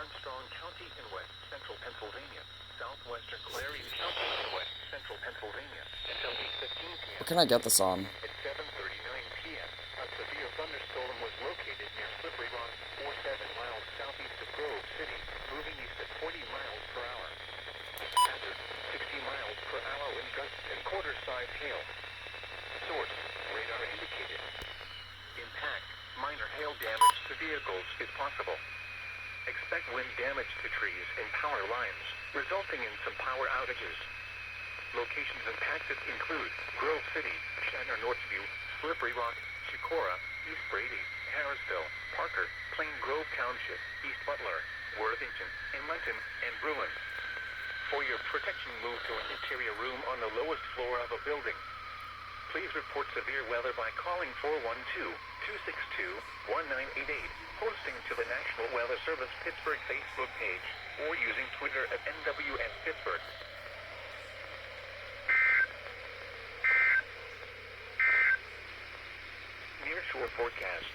Armstrong County in west central Pennsylvania, southwestern Clarion County in west central Pennsylvania, until 8:15 p.m. What can I get this on? At 7:39 p.m., a severe thunderstorm was located near Slippery Rock, 47 miles southeast of Grove City, moving east at 40 miles per hour. Hazard, 60 miles per hour in gusts and quarter-size hail. Source, radar indicated. Impact, minor hail damage to vehicles is possible. Expect wind damage to trees and power lines, resulting in some power outages. Locations impacted include Grove City, Shatner Northview, Slippery Rock, Chicora, East Brady, Harrisville, Parker, Plain Grove Township, East Butler, Worthington, Inlenton, and Bruin. For your protection, move to an interior room on the lowest floor of a building. Please report severe weather by calling 412-262-1988, posting to the National Weather Service Pittsburgh Facebook page, or using Twitter at NWS Pittsburgh. Near shore forecast.